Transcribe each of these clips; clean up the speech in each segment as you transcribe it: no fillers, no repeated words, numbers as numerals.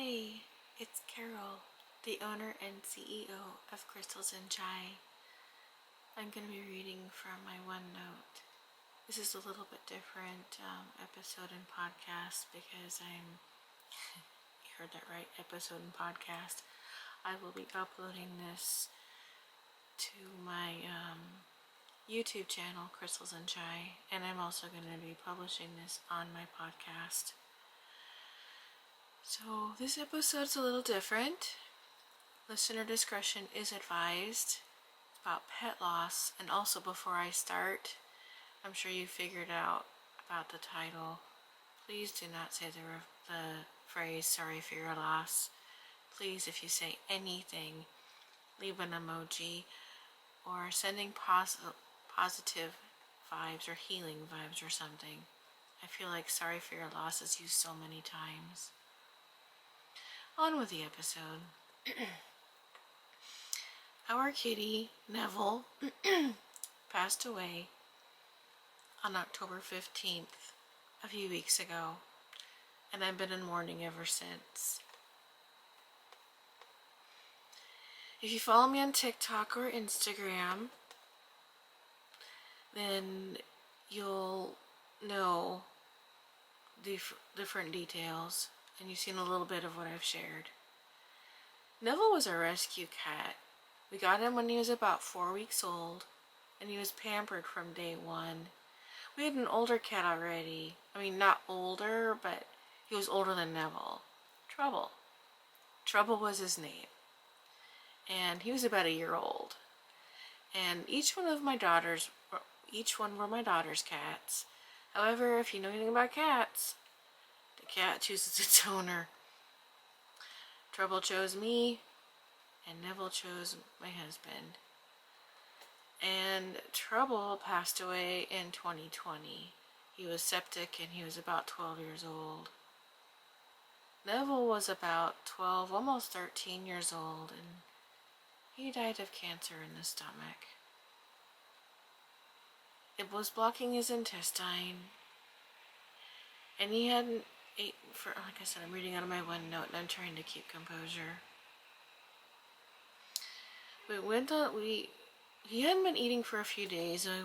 Hey, it's Carol, the owner and CEO of Crystals and Chai. I'm going to be reading from my OneNote. This is a little bit different episode and podcast because you heard that right, episode and podcast. I will be uploading this to my YouTube channel, Crystals and Chai, and I'm also going to be publishing this on my podcast. So this episode's a little different. Listener discretion is advised. It's about pet loss. And also, before I start, I'm sure you figured out about the title. Please do not say the phrase sorry for your loss. Please, if you say anything, leave an emoji or sending positive vibes or healing vibes or something. I feel like sorry for your loss is used so many times. On with the episode. Our kitty, Neville, passed away on October 15th, a few weeks ago, and I've been in mourning ever since. If you follow me on TikTok or Instagram, then you'll know the different details, and you've seen a little bit of what I've shared. Neville was a rescue cat. We got him when he was about 4 weeks old, and he was pampered from day one. We had an older cat already. I mean, not older, but he was older than Neville. Trouble. Trouble was his name. And he was about a year old. And each one were my daughter's cats. However, if you know anything about cats, the cat chooses its owner. Trouble chose me, and Neville chose my husband. And Trouble passed away in 2020. He was septic and he was about 12 years old. Neville was about 12, almost 13 years old, and he died of cancer in the stomach. It was blocking his intestine, and he hadn't ate for, like I said, I'm reading out of my OneNote and I'm trying to keep composure. He hadn't been eating for a few days, and we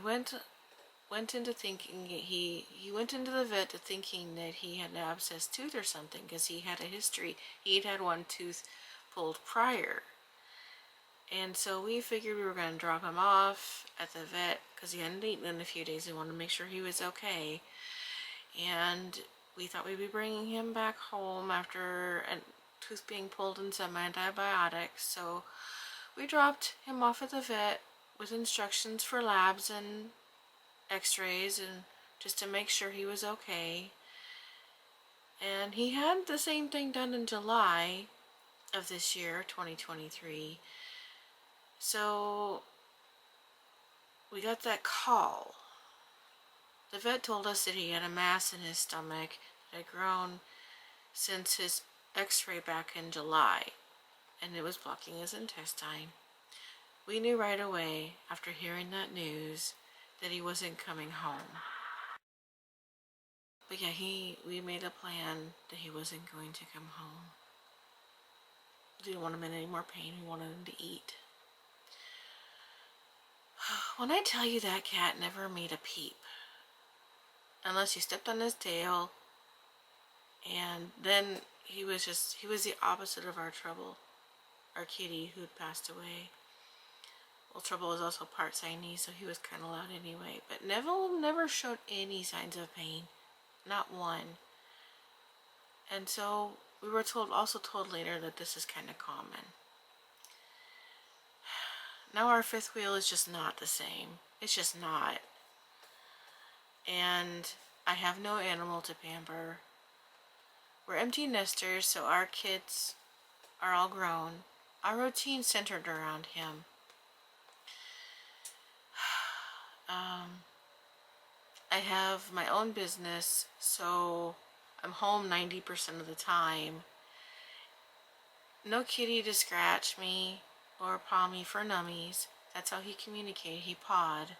went into thinking he went into the vet to thinking that he had an abscessed tooth or something, because he had a history. He'd had one tooth pulled prior. And so we figured we were going to drop him off at the vet because he hadn't eaten in a few days. We wanted to make sure he was okay. And we thought we'd be bringing him back home after a tooth being pulled and some antibiotics. So we dropped him off at the vet with instructions for labs and x-rays, and just to make sure he was okay. And he had the same thing done in July of this year, 2023. So we got that call. The vet told us that he had a mass in his stomach that had grown since his x-ray back in July, and it was blocking his intestine. We knew right away, after hearing that news, that he wasn't coming home. But yeah, we made a plan that he wasn't going to come home. We didn't want him in any more pain. We wanted him to eat. When I tell you, that cat never made a peep, unless you stepped on his tail, and then he was the opposite of our Trouble, our kitty who'd passed away. Well, Trouble was also part Siamese, so he was kind of loud anyway. But Neville never showed any signs of pain, not one. And so we were also told later that this is kind of common. Now our fifth wheel is just not the same. It's just not. And I have no animal to pamper. We're empty nesters, so our kids are all grown. Our routine centered around him. I have my own business, so I'm home 90% of the time. No kitty to scratch me or paw me for nummies. That's how he communicated. He pawed.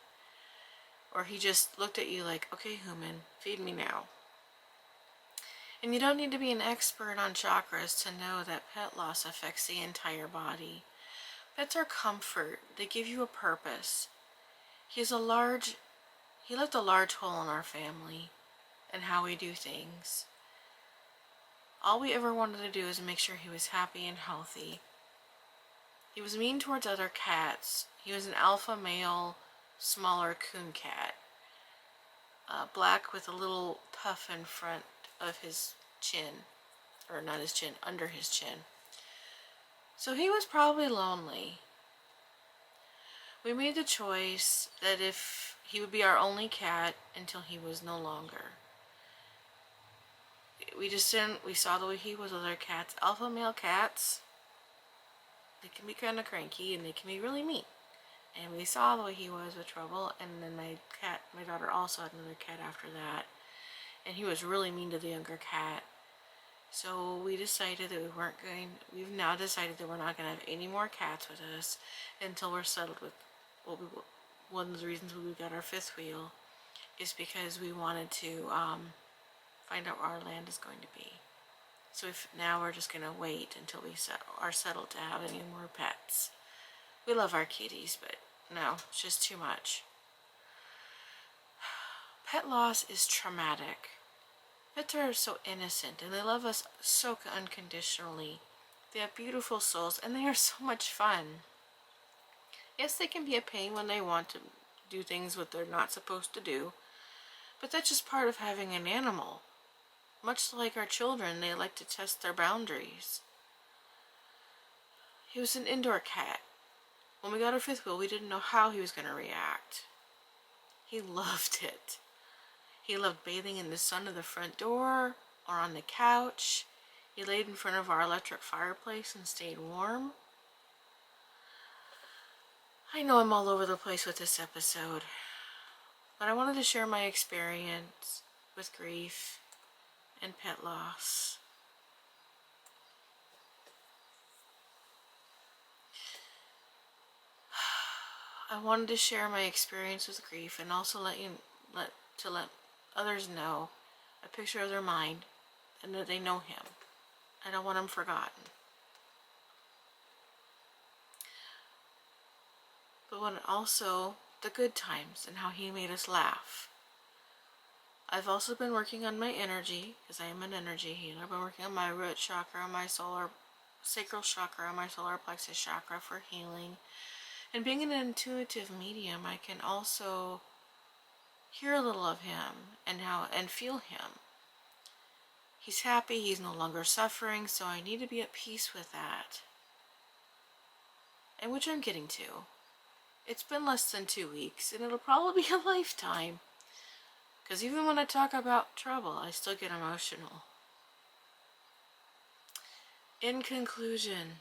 Or he just looked at you like, okay, human, feed me now. And you don't need to be an expert on chakras to know that pet loss affects the entire body. Pets are comfort. They give you a purpose. He left a large hole in our family and how we do things. All we ever wanted to do is make sure he was happy and healthy. He was mean towards other cats. He was an alpha male, smaller coon cat. Black with a little tuft in front of his chin. Or not his chin, under his chin. So he was probably lonely. We made the choice that if he would be our only cat until he was no longer. We saw the way he was with other cats. Alpha male cats, they can be kind of cranky and they can be really mean. And we saw the way he was with Trouble, and then my daughter also had another cat after that. And he was really mean to the younger cat. So we decided that we've now decided that we're not going to have any more cats with us until we're settled with one of the reasons we got our fifth wheel is because we wanted to find out where our land is going to be. So now we're just going to wait until we are settled to have any more pets. We love our kitties, but no, it's just too much. Pet loss is traumatic. Pets are so innocent and they love us so unconditionally. They have beautiful souls and they are so much fun. Yes, they can be a pain when they want to do things what they're not supposed to do, but that's just part of having an animal. Much like our children, they like to test their boundaries. He was an indoor cat. When we got our fifth wheel, we didn't know how he was going to react. He loved it. He loved bathing in the sun of the front door or on the couch. He laid in front of our electric fireplace and stayed warm. I know I'm all over the place with this episode, but I wanted to share my experience with grief and pet loss. I wanted to share my experience with grief and also let others know a picture of their mind and that they know him. I don't want him forgotten. But also the good times and how he made us laugh. I've also been working on my energy, because I am an energy healer. I've been working on my root chakra, my sacral chakra, my solar plexus chakra for healing. And being an intuitive medium, I can also hear a little of him and feel him. He's happy, he's no longer suffering, so I need to be at peace with that. And which I'm getting to. It's been less than 2 weeks, and it'll probably be a lifetime. Because even when I talk about Trouble, I still get emotional. In conclusion,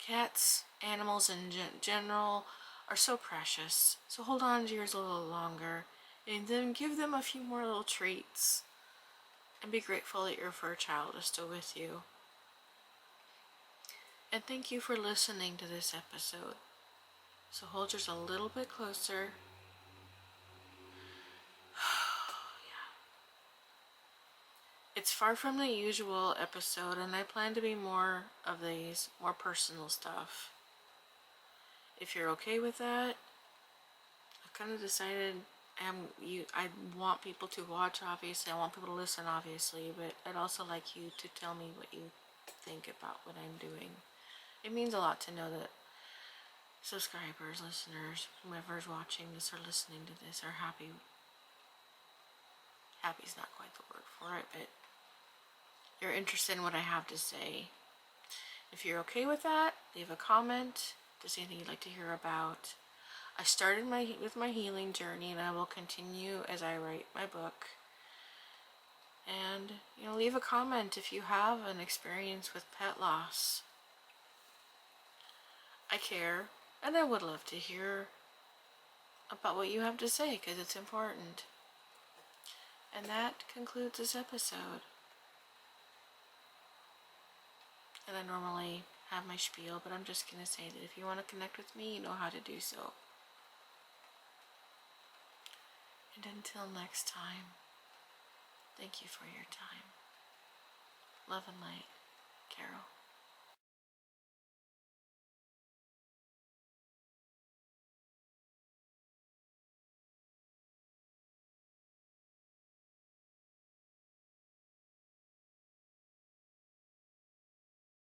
cats, animals in general, are so precious. So hold on to yours a little longer, and then give them a few more little treats. And be grateful that your fur child is still with you. And thank you for listening to this episode. So hold yours a little bit closer. It's far from the usual episode, and I plan to be more of these, more personal stuff. If you're okay with that, I've kind of decided I want people to watch, obviously. I want people to listen, obviously, but I'd also like you to tell me what you think about what I'm doing. It means a lot to know that subscribers, listeners, whoever's watching this or listening to this are happy. Happy's not quite the word for it, but you're interested in what I have to say. If you're okay with that, leave a comment. If there's anything you'd like to hear about. I started with my healing journey, and I will continue as I write my book. And, leave a comment if you have an experience with pet loss. I care, and I would love to hear about what you have to say, because it's important. And that concludes this episode. And I normally have my spiel, but I'm just going to say that if you want to connect with me, you know how to do so. And until next time, thank you for your time. Love and light, Carol.